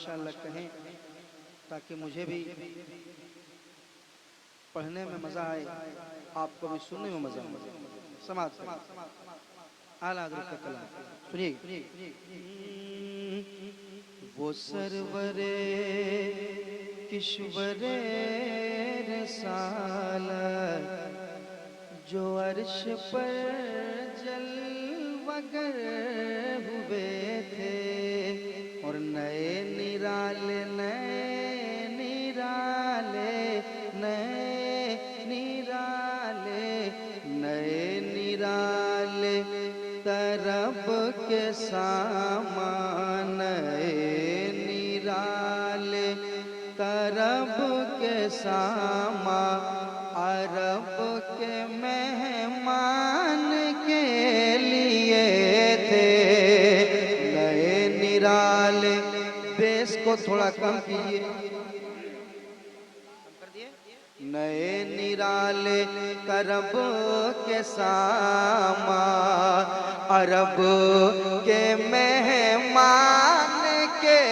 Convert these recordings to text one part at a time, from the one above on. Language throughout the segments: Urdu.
ماشاءاللہ کہیں تاکہ مجھے بھی پڑھنے میں مزہ آئے، آپ کو بھی سننے میں مزہ آئے. سماعت کریں اعلیٰ حضرت کا کلام سنیے. وہ سرور کشور رسالت جو عرش پر جلوگر ہوئے تھے، اور نئے نرالے طرب کے سامان، نرالے طرب کے سامان، عرب کے مہمان کے لیے تھے. نئے نرالے، بیس کو تھوڑا کم کیجئے. نئے نرالے طرب کے سامان، عرب کے مہمان کے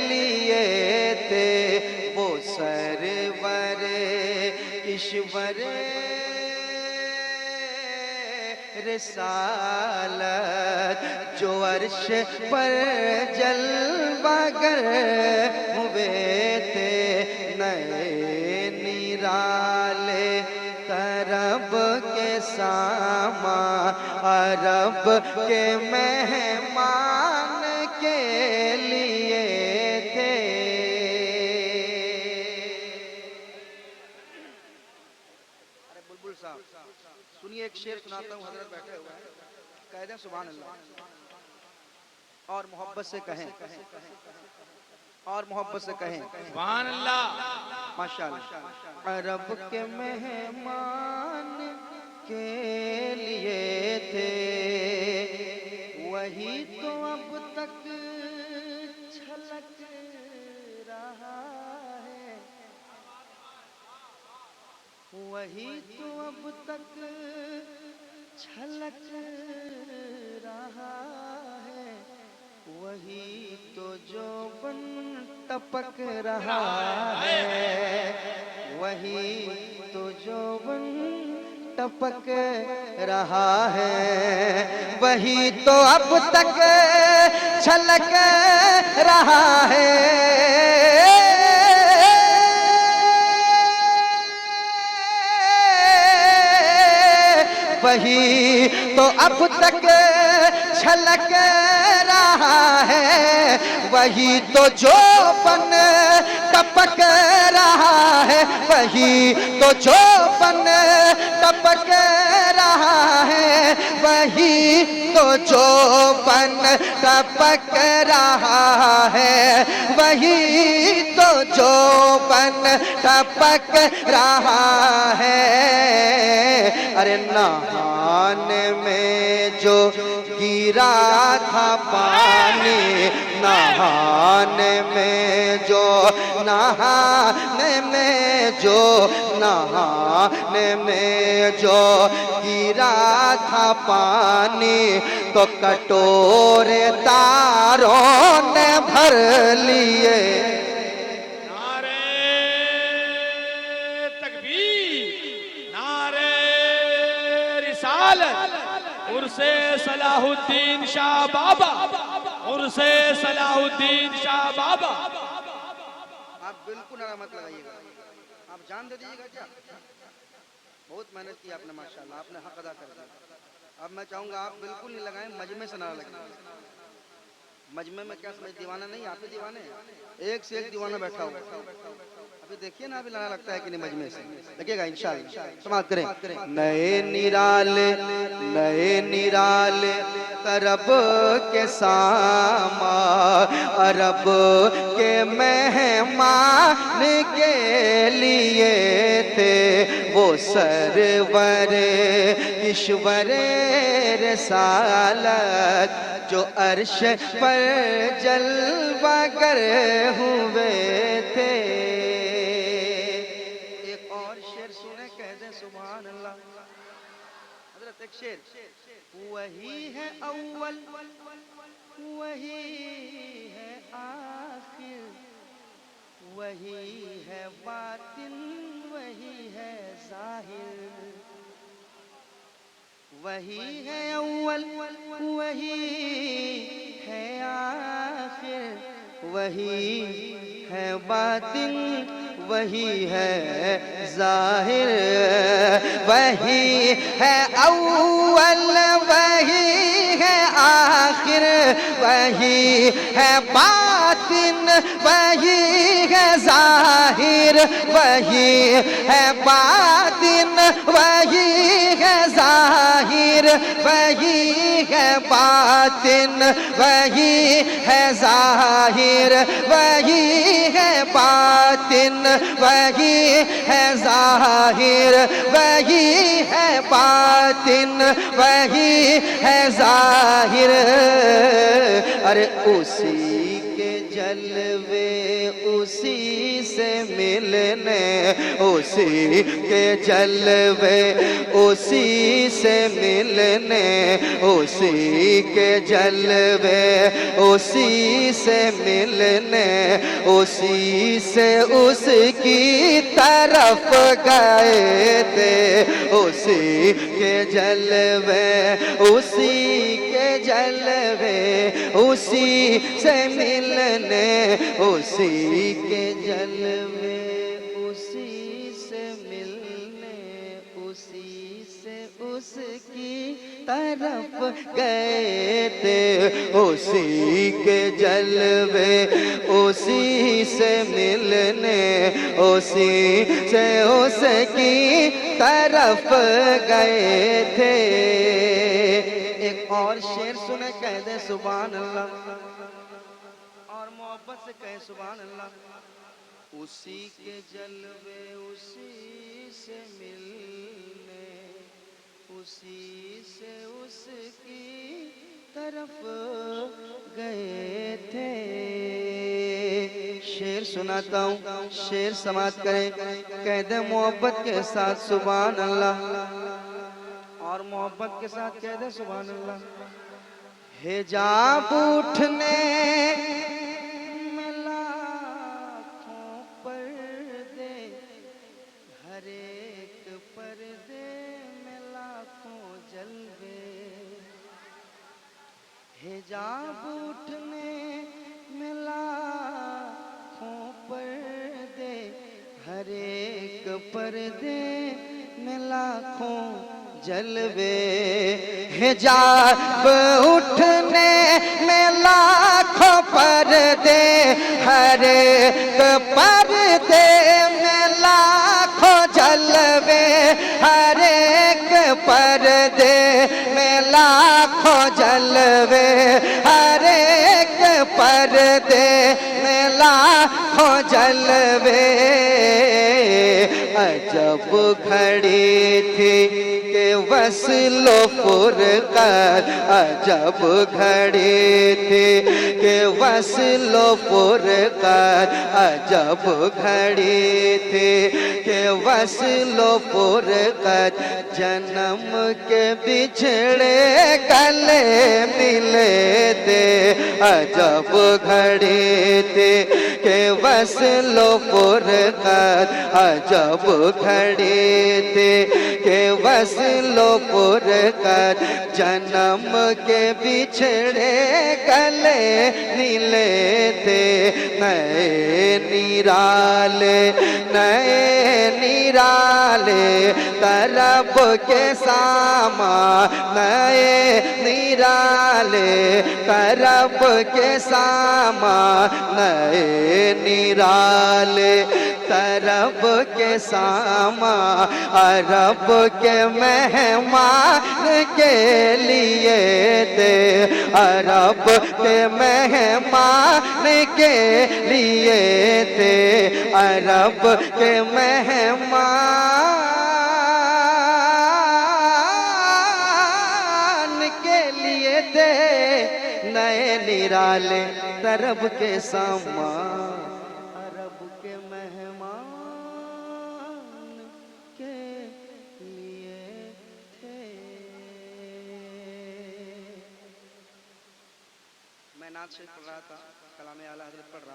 لیے تھے. وہ سرور کشور رسالت جو عرش پر جلوہ گر ہوئے تھے، نئے نرالے طرب کے سامان، عرب کے مہمان کے لیے تھے. ارے بلبل صاحب سنیے، ایک شعر سناتا ہوں. حضرت بیٹھے ہوئے ہیں، کہہ دیں سبحان اللہ اور محبت سے کہیں، اور محبت سے کہیں سبحان اللہ. ماشاءاللہ. عرب کے مہمان کے لیے تھے، وہی تو اب تک چھلک رہا ہے، وہی تو اب تک چھلک رہا ہے، وہی تو جوبن ٹپک رہا ہے، وہی تو جوبن ٹپک رہا ہے، وہی تو اب تک چھلک رہا ہے. وہی تو اب تک چھلک رہا ہے، وہی تو جوبن ٹپک رہا ہے، وہی تو جوبن ٹپک رہا ہے، وہی تو جوبن ٹپک رہا ہے، وہی تو جوبن ٹپک رہا ہے. ارے نہانے میں جو گرا تھا پانی، نہانے میں جو نہانے میں جو گرا تھا پانی، تو کٹورے تاروں نے بھر لیے. عرس صلاح الدین شاہ بابا، عرس صلاح الدین شاہ بابا. آپ بالکل نعرہ مت لگائیے گا، آپ جان دے دیجیے گا. کیا بہت محنت کی آپ نے ماشاءاللہ، آپ نے حق ادا کر دیا. اب میں چاہوں گا آپ بالکل نہیں لگائیں، مجمع سے نعرہ لگائیں. مجمع میں کیا سمجھ دیوانے نہیں، آپ ہی دیوانے ہیں. ایک سے ایک دیوانہ بیٹھا ہوا. ابھی دیکھیے نا ابھی نعرہ لگتا ہے کہ نہیں مجمع سے. لگے گا انشاءاللہ. سماعت کریں. نئے نرالے طرب کے سامان، عرب کے مہمان کے لیے تھے. وہ سرور کشور رسالت جو عرش پر جلوہ گر ہوئے تھے. ایک اور شعر سنیں، کہہ دیں سبحان اللہ. حضرت ایک شعر. وہی ہے اول، وہی ہے آخر، وہی ہے باطن وہی ہے ظاہر، وہی ہے اول وہی ہے آخر، وہی ہے باطن وہی ہے ظاہر، وہی ہے اول وہی ہے آخر، وہی ہے باطن وہی ہے ظاہر، وہی ہے باطن وہی ہے ظاہر، وہی ہے باطن وہی ہے ظاہر، وہی ہے باطن وہی ہے ظاہر، وہی ہے باطن وہی ہے ظاہر، ارے اسی کے جلوے اسی سے ملنے، اسی کے جلوے اسی سے ملنے، اسی کے جلوے اسی سے ملنے، اسی سے اس کی طرف گئے تھے، اسی کے جلوے اسی کے جلوے اسی سے ملنے، اسی کے جلوے اسی سے ملنے، اسی سے اس کی طرف گئے تھے، اسی کے جلوے اسی سے ملنے، اسی سے اس کی طرف گئے تھے۔ ایک اور شعر سنے کہہ دے سبحان اللہ، اور محبت سے کہے سبحان اللہ۔ اسی کے جلوے اسی سے ملنے، اسی سے اس کی طرف گئے تھے۔ شعر سناتا ہوں، شعر سماعت کریں، کہہ دے محبت کے ساتھ سبحان اللہ، اور محبت کے ساتھ کہہ دے سبحان اللہ۔ حجاب اٹھنے میں لاکھوں پردے، ہر ایک پردے میں لاکھوں جلوے، حجاب اٹھنے میں لاکھوں پردے، ہر ایک پردے میں لاکھوں جلوے، حجاب اٹھنے میں لاکھوں پردے، ہر ایک پردے میں لاکھوں جلوے، ہر ایک پردے میں لاکھوں جلوے، ہر ایک پردے میں لاکھوں جلوے، عجب گھڑی تھی کہ وصل و فرقت، عجب گھڑی تھی کہ وصل و فرقت، عجب گھڑی تھی کہ وصل و فرقت، جنم کے بچھڑے گلے ملے تھے، عجب گھڑی تھی کہ وصل و فرقت، عجب گھڑی تھی کہ وصل و فرقت، جنم کے بچھڑے گلے ملے تھے، نئے نرالے نئے نرالے طرب کے سامان، نئے نرالے طرب کے سامان، نئے نرالے طرب کے سامان، عرب کے مہمان کے لیے تھے، عرب کے مہمان کے لیے تھے، عرب کے مہمان کے لیے تھے، نئے نرالے طرب کے سامان، عرب کے مہمان کے لیے تھے۔ میں نعت شریف پڑھ رہا تھا، کلام اعلیٰ حضرت پڑھ رہا تھا۔